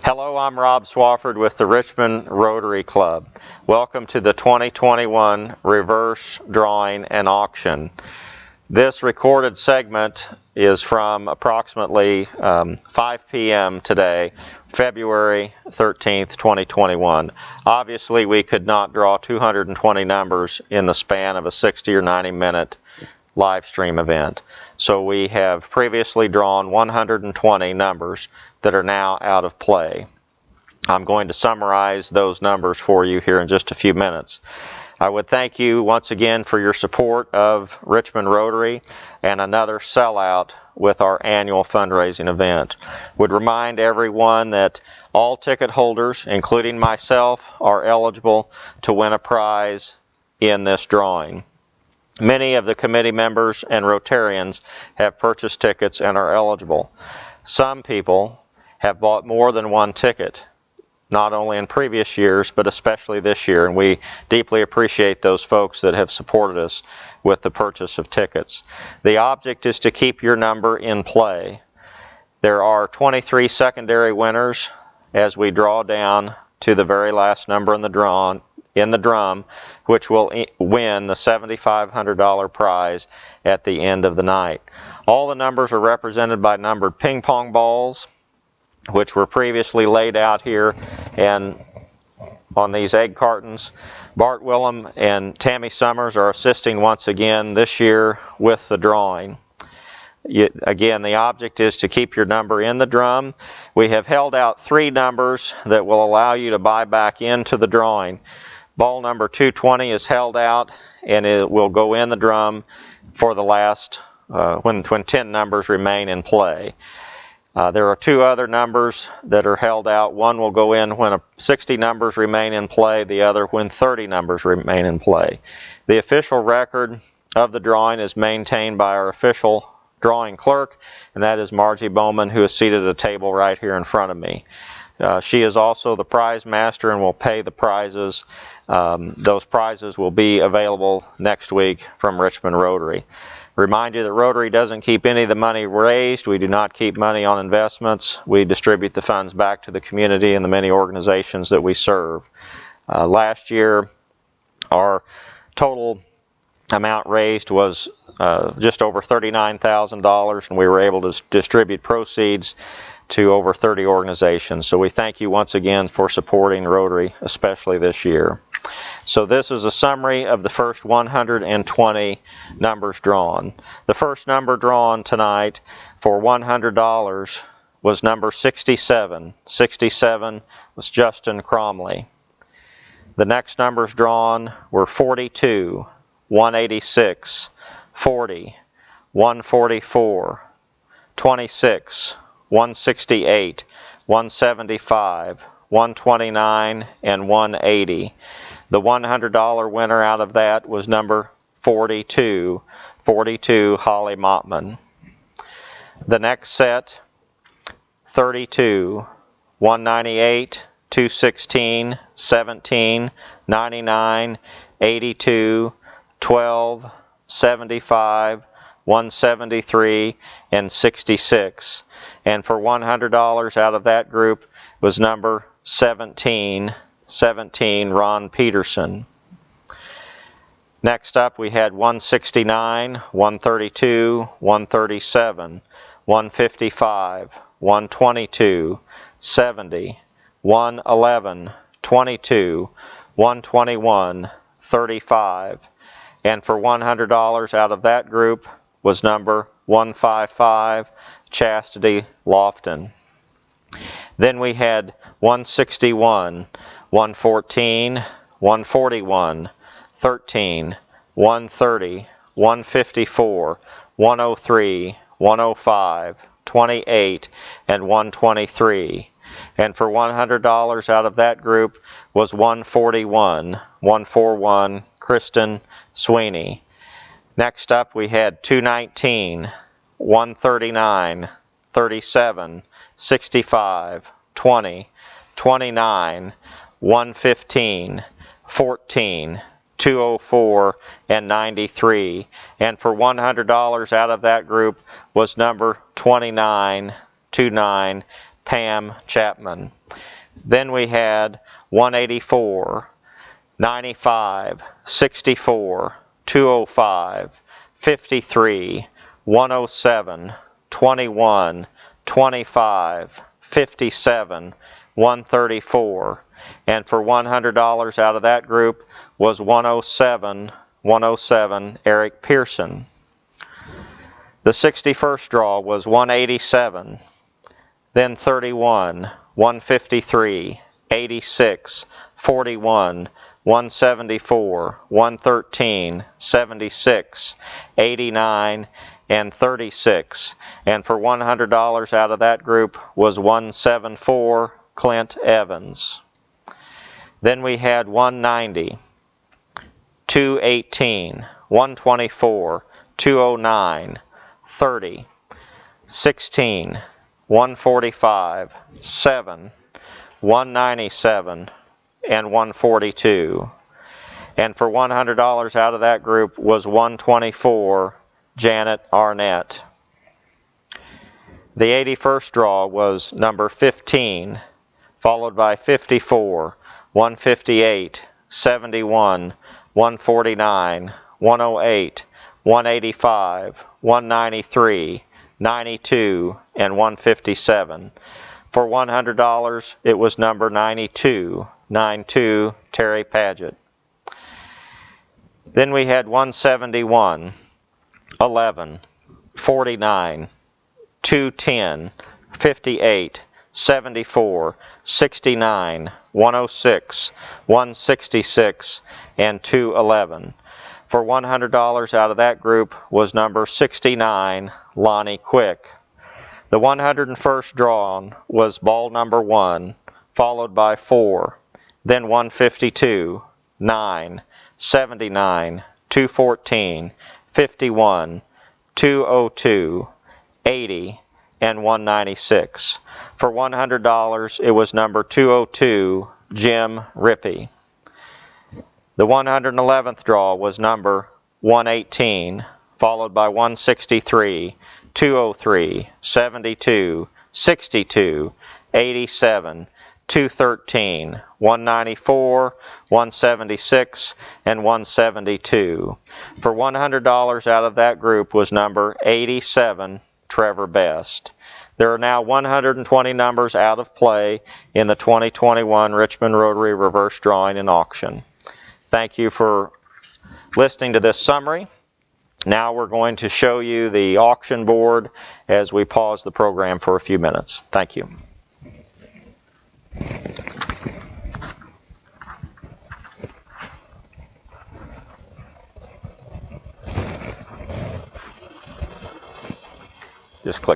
Hello, I'm Rob Swafford with the Richmond Rotary Club. Welcome to the 2021 Reverse Drawing and Auction. This recorded segment is from approximately 5 p.m. today, February 13th, 2021. Obviously, we could not draw 220 numbers in the span of a 60 or 90 minute live stream event. So we have previously drawn 120 numbers that are now out of play. I'm going to summarize those numbers for you here in just a few minutes. I would thank you once again for your support of Richmond Rotary and another sellout with our annual fundraising event. Would remind everyone that all ticket holders, including myself, are eligible to win a prize in this drawing. Many of the committee members and Rotarians have purchased tickets and are eligible. Some people have bought more than one ticket, not only in previous years, but especially this year, and we deeply appreciate those folks that have supported us with the purchase of tickets. The object is to keep your number in play. There are 23 secondary winners as we draw down to the very last number in the drum, which will win the $7,500 prize at the end of the night. All the numbers are represented by numbered ping pong balls, which were previously laid out here and on these egg cartons. Bart Willem and Tammy Summers are assisting once again this year with the drawing. Again, the object is to keep your number in the drum. We have held out 3 numbers that will allow you to buy back into the drawing. Ball number 220 is held out and it will go in the drum for the last, when 10 numbers remain in play. There are 2 other numbers that are held out. One will go in when 60 numbers remain in play, the other when 30 numbers remain in play. The official record of the drawing is maintained by our official drawing clerk, and that is Margie Bowman, who is seated at a table right here in front of me. She is also the prize master and will pay the prizes. Those prizes will be available next week from Richmond Rotary. Remind you that Rotary doesn't keep any of the money raised. We do not keep money on investments. We distribute the funds back to the community and the many organizations that we serve. Last year, our total amount raised was just over $39,000, and we were able to distribute proceeds to over 30 organizations. So we thank you once again for supporting Rotary, especially this year. So this is a summary of the first 120 numbers drawn. The first number drawn tonight for $100 was number 67. 67 was Justin Cromley. The next numbers drawn were 42, 186, 40, 144, 26, 168, 175, 129, and 180. The $100 winner out of that was number 42, Holly Mottman. The next set, 32, 198, 216, 17, 99, 82, 12, 75, 173, and 66. And for $100 out of that group was number 17, Ron Peterson. Next up we had 169, 132, 137, 155, 122, 70, 111, 22, 121, 35. And for $100 out of that group was number 155, Chastity Lofton. Then we had 161, 114, 141, 13, 130, 154, 103, 105, 28, and 123. And for $100 out of that group was 141, 141, Kristen Sweeney. Next up we had 219, 139, 37, 65, 20, 29, 115, 14, 204, and 93. And for $100 out of that group was number 29, Pam Chapman. Then we had 184, 95, 64, 205, 53, 107, 21, 25, 57, 134, and for $100 out of that group was 107, Eric Pearson. The 61st draw was 187, then 31, 153, 86, 41, 174, 113, 76, 89, and 36. And for $100 out of that group was 174, Clint Evans. Then we had 190, 218, 124, 209, 30, 16, 145, 7, 197, and 142. And for $100 out of that group was 124, Janet Arnett. The 81st draw was number 15, followed by 54, 158, 71, 149, 108, 185, 193, 92, and 157. For $100, it was number 92, Terry Paget. Then we had 171, 11, 49, 210, 58, 74, 69, 106, 166, and 211. For $100 out of that group was number 69, Lonnie Quick. The 101st drawn was ball number 1, followed by 4, then 152, 9, 79, 214, 51, 202, 80, and 196. For $100, it was number 202, Jim Rippey. The 111th draw was number 118, followed by 163, 203, 72, 62, 87, 213, 194, 176, and 172. For $100 out of that group was number 87, Trevor Best. There are now 120 numbers out of play in the 2021 Richmond Rotary Reverse Drawing and Auction. Thank you for listening to this summary. Now we're going to show you the auction board as we pause the program for a few minutes. Thank you. Just click